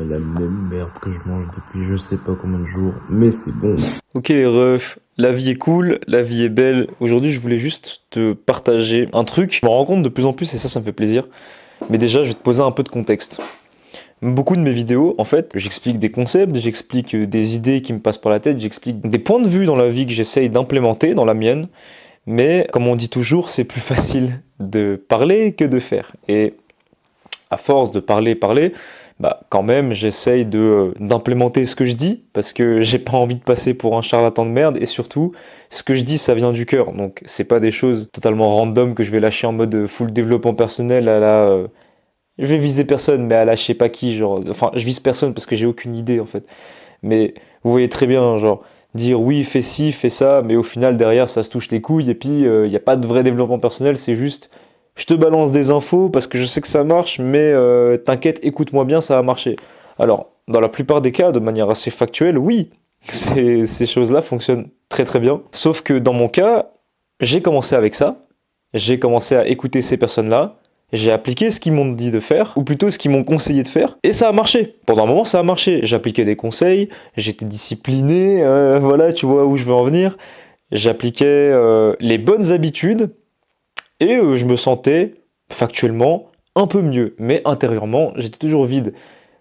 la même merde que je mange depuis je sais pas combien de jours, mais c'est bon. Ok ref, la vie est cool, la vie est belle. Aujourd'hui je voulais juste te partager un truc. Je me rends compte de plus en plus et ça me fait plaisir. Mais déjà je vais te poser un peu de contexte. Beaucoup de mes vidéos, en fait, j'explique des concepts, j'explique des idées qui me passent par la tête, j'explique des points de vue dans la vie que j'essaye d'implémenter dans la mienne. Mais comme on dit toujours, c'est plus facile de parler que de faire. Et à force de parler, bah quand même j'essaye d'implémenter ce que je dis, parce que j'ai pas envie de passer pour un charlatan de merde, et surtout, ce que je dis ça vient du cœur, donc c'est pas des choses totalement random que je vais lâcher en mode full développement personnel à la... je vais viser personne, mais à la je sais pas qui, genre... Enfin, je vise personne parce que j'ai aucune idée en fait. Mais vous voyez très bien, genre, dire oui, fais ci, fais ça, mais au final, derrière, ça se touche les couilles, et puis, il n'y a pas de vrai développement personnel, c'est juste, je te balance des infos parce que je sais que ça marche, mais t'inquiète, écoute-moi bien, ça va marcher. Alors, dans la plupart des cas, de manière assez factuelle, oui, ces choses-là fonctionnent très très bien. Sauf que dans mon cas, j'ai commencé avec ça, j'ai commencé à écouter ces personnes-là, j'ai appliqué ce qu'ils m'ont dit de faire, ou plutôt ce qu'ils m'ont conseillé de faire, et ça a marché. Pendant un moment, ça a marché. J'appliquais des conseils, j'étais discipliné, voilà, tu vois où je veux en venir. J'appliquais les bonnes habitudes, et je me sentais factuellement un peu mieux. Mais intérieurement, j'étais toujours vide.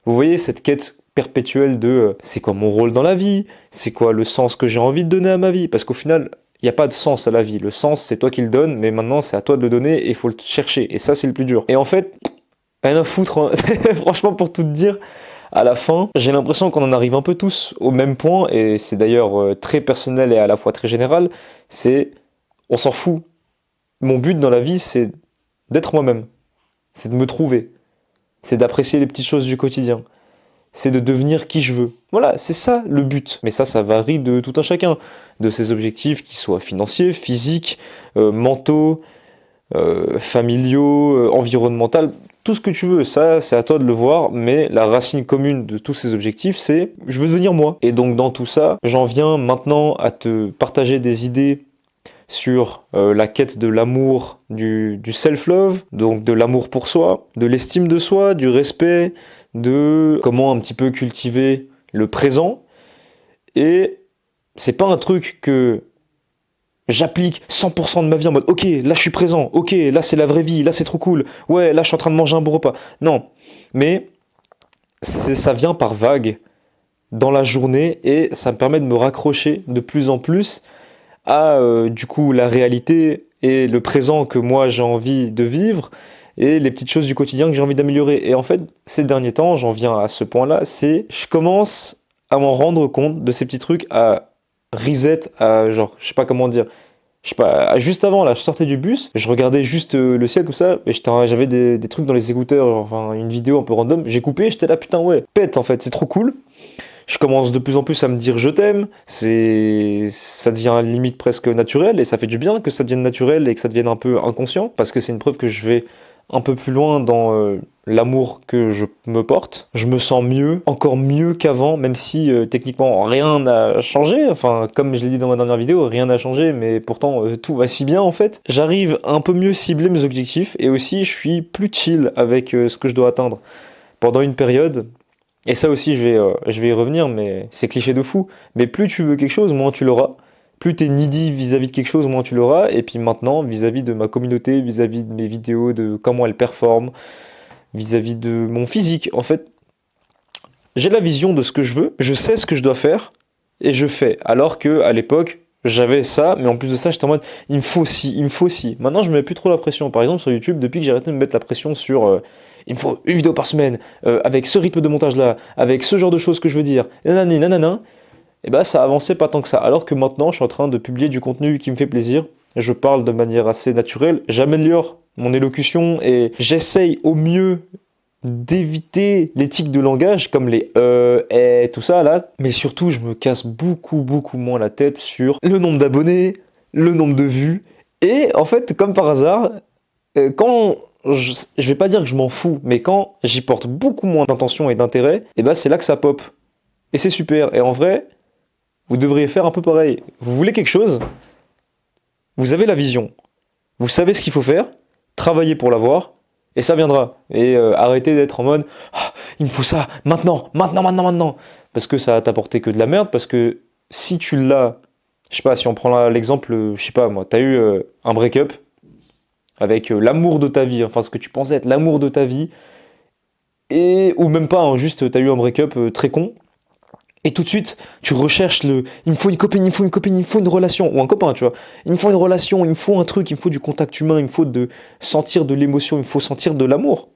Vous voyez cette quête perpétuelle de c'est quoi mon rôle dans la vie, c'est quoi le sens que j'ai envie de donner à ma vie, parce qu'au final, il n'y a pas de sens à la vie. Le sens, c'est toi qui le donnes, mais maintenant, c'est à toi de le donner et il faut le chercher. Et ça, c'est le plus dur. Et en fait, rien à foutre, hein. Franchement, pour tout te dire, à la fin, j'ai l'impression qu'on en arrive un peu tous au même point, et c'est d'ailleurs très personnel et à la fois très général, c'est on s'en fout. Mon but dans la vie, c'est d'être moi-même. C'est de me trouver. C'est d'apprécier les petites choses du quotidien. C'est de devenir qui je veux. Voilà, c'est ça le but. Mais ça varie de tout un chacun. De ses objectifs, qu'ils soient financiers, physiques, mentaux, familiaux, environnementaux, tout ce que tu veux. Ça, c'est à toi de le voir. Mais la racine commune de tous ces objectifs, c'est je veux devenir moi. Et donc dans tout ça, j'en viens maintenant à te partager des idées sur la quête de l'amour, du self-love, donc de l'amour pour soi, de l'estime de soi, du respect, de comment un petit peu cultiver le présent. Et c'est pas un truc que j'applique 100% de ma vie en mode ok, là je suis présent, ok, là c'est la vraie vie, là c'est trop cool, ouais, là je suis en train de manger un bon repas. Non, mais ça vient par vagues dans la journée et ça me permet de me raccrocher de plus en plus à du coup la réalité et le présent que moi j'ai envie de vivre et les petites choses du quotidien que j'ai envie d'améliorer. Et en fait, ces derniers temps, j'en viens à ce point-là, c'est je commence à m'en rendre compte de ces petits trucs, à reset, à genre, je sais pas comment dire, je sais pas, juste avant là, je sortais du bus, je regardais juste le ciel comme ça, et j'avais des trucs dans les écouteurs, enfin une vidéo un peu random, j'ai coupé, j'étais là putain ouais, pète en fait, c'est trop cool. Je commence de plus en plus à me dire je t'aime, ça devient limite presque naturel et ça fait du bien que ça devienne naturel et que ça devienne un peu inconscient parce que c'est une preuve que je vais un peu plus loin dans l'amour que je me porte. Je me sens mieux, encore mieux qu'avant, même si techniquement rien n'a changé. Enfin, comme je l'ai dit dans ma dernière vidéo, rien n'a changé, mais pourtant tout va si bien en fait. J'arrive à un peu mieux cibler mes objectifs et aussi je suis plus chill avec ce que je dois atteindre. Pendant une période, et ça aussi, je vais y revenir, mais c'est cliché de fou. Mais plus tu veux quelque chose, moins tu l'auras. Plus t'es needy vis-à-vis de quelque chose, moins tu l'auras. Et puis maintenant, vis-à-vis de ma communauté, vis-à-vis de mes vidéos, de comment elles performent, vis-à-vis de mon physique, en fait, j'ai la vision de ce que je veux, je sais ce que je dois faire, et je fais. Alors que à l'époque, j'avais ça, mais en plus de ça, j'étais en mode, il me faut ci, il me faut ci. Maintenant, je me mets plus trop la pression. Par exemple, sur YouTube, depuis que j'ai arrêté de me mettre la pression sur il me faut une vidéo par semaine, avec ce rythme de montage là, avec ce genre de choses que je veux dire, nanani, nanana, et bah ça avançait pas tant que ça. Alors que maintenant, je suis en train de publier du contenu qui me fait plaisir, je parle de manière assez naturelle, j'améliore mon élocution et j'essaye au mieux d'éviter les tics de langage comme les et tout ça là, mais surtout je me casse beaucoup moins la tête sur le nombre d'abonnés, le nombre de vues, et en fait comme par hasard, quand je vais pas dire que je m'en fous, mais quand j'y porte beaucoup moins d'intention et d'intérêt, et ben c'est là que ça pop. Et c'est super. Et en vrai, vous devriez faire un peu pareil. Vous voulez quelque chose, vous avez la vision, vous savez ce qu'il faut faire, travaillez pour l'avoir, et ça viendra. Et arrêtez d'être en mode il me faut ça, maintenant, maintenant, maintenant, maintenant. Parce que ça va t'apporter que de la merde, parce que si tu l'as, je sais pas, si on prend l'exemple, je sais pas moi, t'as eu un break-up avec l'amour de ta vie, enfin ce que tu pensais être l'amour de ta vie, et ou même pas, hein, juste t'as eu un break-up très con, et tout de suite tu recherches il me faut une copine, il me faut une copine, il me faut une relation, ou un copain, tu vois, il me faut une relation, il me faut un truc, il me faut du contact humain, il me faut sentir de l'émotion, il me faut sentir de l'amour.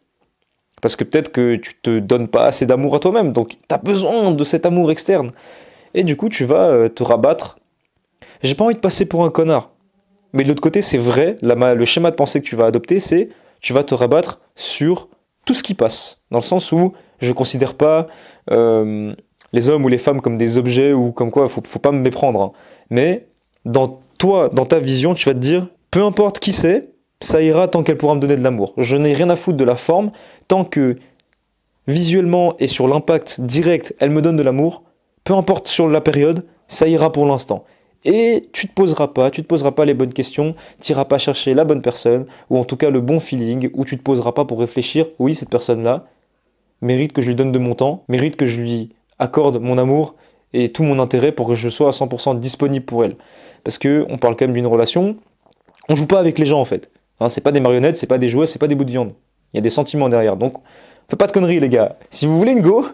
Parce que peut-être que tu te donnes pas assez d'amour à toi-même, donc tu as besoin de cet amour externe. Et du coup, tu vas te rabattre. J'ai pas envie de passer pour un connard. Mais de l'autre côté, c'est vrai, le schéma de pensée que tu vas adopter, c'est tu vas te rabattre sur tout ce qui passe. Dans le sens où je considère pas les hommes ou les femmes comme des objets ou comme quoi, faut pas me méprendre. Hein. Mais dans toi, dans ta vision, tu vas te dire, peu importe qui c'est, ça ira tant qu'elle pourra me donner de l'amour. Je n'ai rien à foutre de la forme, tant que visuellement et sur l'impact direct, elle me donne de l'amour, peu importe sur la période, ça ira pour l'instant. Et tu te poseras pas les bonnes questions, tu n'iras pas chercher la bonne personne, ou en tout cas le bon feeling, ou tu te poseras pas pour réfléchir, oui, cette personne-là mérite que je lui donne de mon temps, mérite que je lui accorde mon amour et tout mon intérêt pour que je sois à 100% disponible pour elle. Parce que on parle quand même d'une relation, on joue pas avec les gens en fait. Hein, c'est pas des marionnettes, c'est pas des jouets, c'est pas des bouts de viande. Il y a des sentiments derrière. Donc, faites pas de conneries les gars. Si vous voulez une go,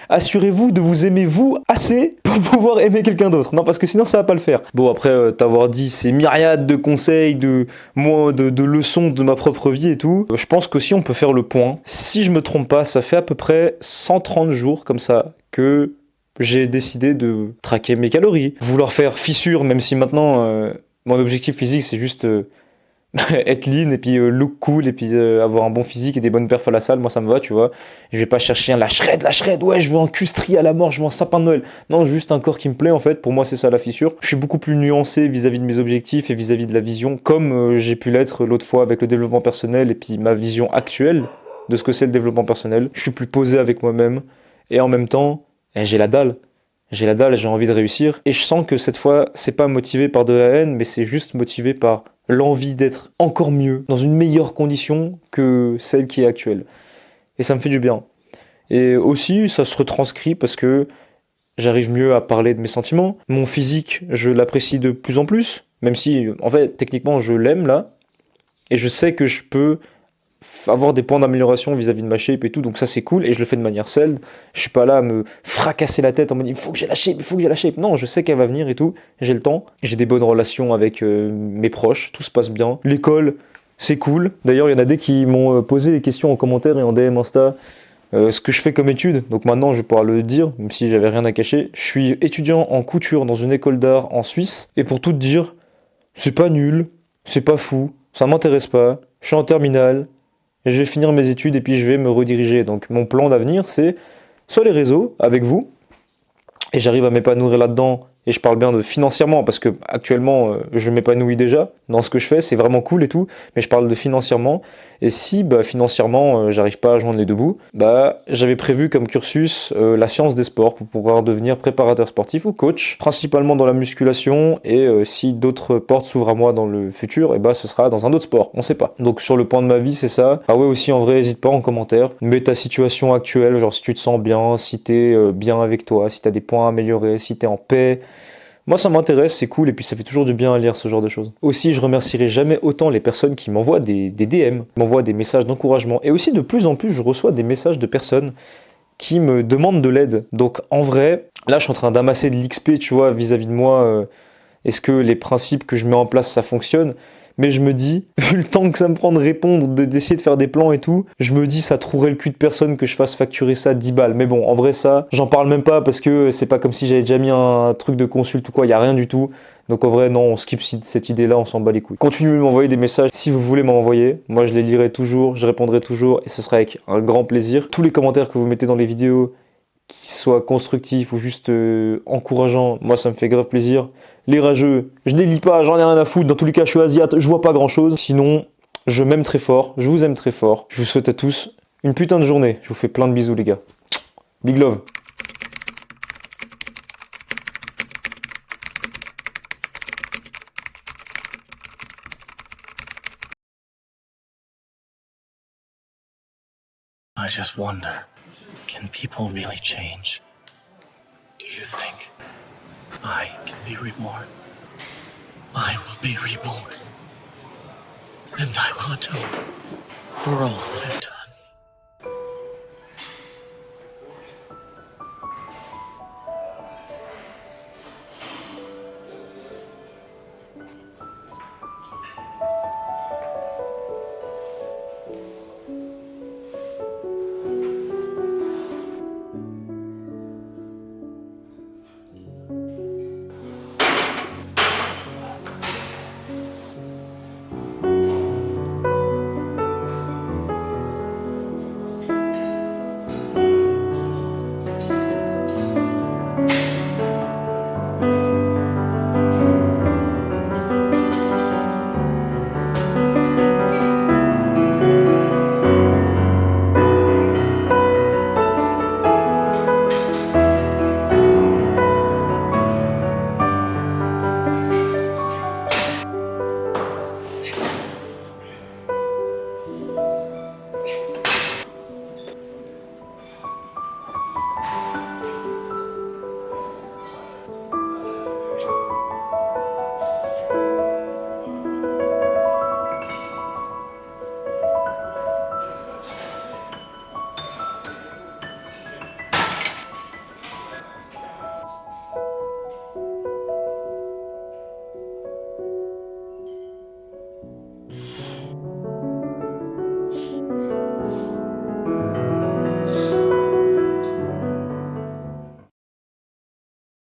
assurez-vous de vous aimer vous assez pour pouvoir aimer quelqu'un d'autre. Non, parce que sinon ça va pas le faire. Bon, après t'avoir dit ces myriades de conseils, de leçons de ma propre vie et tout, je pense qu'aussi on peut faire le point. Si je me trompe pas, ça fait à peu près 130 jours comme ça que j'ai décidé de traquer mes calories. Vouloir faire fissure, même si maintenant mon objectif physique c'est juste être lean et puis look cool et puis avoir un bon physique et des bonnes perfs à la salle, moi ça me va, tu vois. Je vais pas chercher la shred, ouais, je veux un custri à la mort, je veux un sapin de Noël. Non, juste un corps qui me plaît en fait, pour moi c'est ça la fissure. Je suis beaucoup plus nuancé vis-à-vis de mes objectifs et vis-à-vis de la vision, comme j'ai pu l'être l'autre fois avec le développement personnel et puis ma vision actuelle de ce que c'est le développement personnel. Je suis plus posé avec moi-même et en même temps, j'ai la dalle. J'ai la dalle, j'ai envie de réussir. Et je sens que cette fois, c'est pas motivé par de la haine, mais c'est juste motivé par l'envie d'être encore mieux, dans une meilleure condition que celle qui est actuelle. Et ça me fait du bien. Et aussi, ça se retranscrit parce que j'arrive mieux à parler de mes sentiments. Mon physique, je l'apprécie de plus en plus, même si, en fait, techniquement, je l'aime là. Et je sais que je peux avoir des points d'amélioration vis-à-vis de ma shape et tout, donc ça c'est cool, et je le fais de manière saine. Je suis pas là à me fracasser la tête en me disant il faut que j'ai la shape, il faut que j'ai la shape. Non, je sais qu'elle va venir et tout, j'ai le temps, j'ai des bonnes relations avec mes proches, tout se passe bien. L'école, c'est cool. D'ailleurs, il y en a des qui m'ont posé des questions en commentaire et en DM Insta, ce que je fais comme étude, donc maintenant je vais pouvoir le dire, même si j'avais rien à cacher. Je suis étudiant en couture dans une école d'art en Suisse, et pour tout te dire, c'est pas nul, c'est pas fou, ça m'intéresse pas, je suis en terminale, je vais finir mes études et puis je vais me rediriger. Donc mon plan d'avenir, c'est soit les réseaux avec vous, et j'arrive à m'épanouir là-dedans, et je parle bien de financièrement, parce que actuellement je m'épanouis déjà dans ce que je fais, c'est vraiment cool et tout, mais je parle de financièrement, et si financièrement j'arrive pas à joindre les deux bouts, j'avais prévu comme cursus la science des sports pour pouvoir devenir préparateur sportif ou coach, principalement dans la musculation, et si d'autres portes s'ouvrent à moi dans le futur, et ce sera dans un autre sport, on sait pas. Donc sur le point de ma vie, c'est ça. Ah ouais, aussi en vrai, n'hésite pas en commentaire, mets ta situation actuelle, genre si tu te sens bien, si t'es bien avec toi, si t'as des points à améliorer, si t'es en paix. Moi ça m'intéresse, c'est cool, et puis ça fait toujours du bien à lire ce genre de choses. Aussi, je remercierai jamais autant les personnes qui m'envoient des DM, m'envoient des messages d'encouragement, et aussi de plus en plus je reçois des messages de personnes qui me demandent de l'aide. Donc en vrai, là je suis en train d'amasser de l'XP, tu vois, vis-à-vis de moi, est-ce que les principes que je mets en place ça fonctionne ? Mais je me dis, vu le temps que ça me prend de répondre, d'essayer de faire des plans et tout, je me dis ça trouverait le cul de personne que je fasse facturer ça 10 balles. Mais bon, en vrai ça, j'en parle même pas parce que c'est pas comme si j'avais déjà mis un truc de consulte ou quoi, y a rien du tout. Donc en vrai non, on skip cette idée-là, on s'en bat les couilles. Continuez de m'envoyer des messages si vous voulez m'envoyer. Moi je les lirai toujours, je répondrai toujours et ce sera avec un grand plaisir. Tous les commentaires que vous mettez dans les vidéos, qui soit constructif ou juste encourageant, moi ça me fait grave plaisir. Les rageux, je les lis pas, j'en ai rien à foutre, dans tous les cas je suis asiate, je vois pas grand chose. Sinon, je m'aime très fort, je vous aime très fort. Je vous souhaite à tous une putain de journée. Je vous fais plein de bisous les gars. Big love. I just wonder. Can people really change? Do you think I can be reborn? I will be reborn. And I will atone for all that I've done.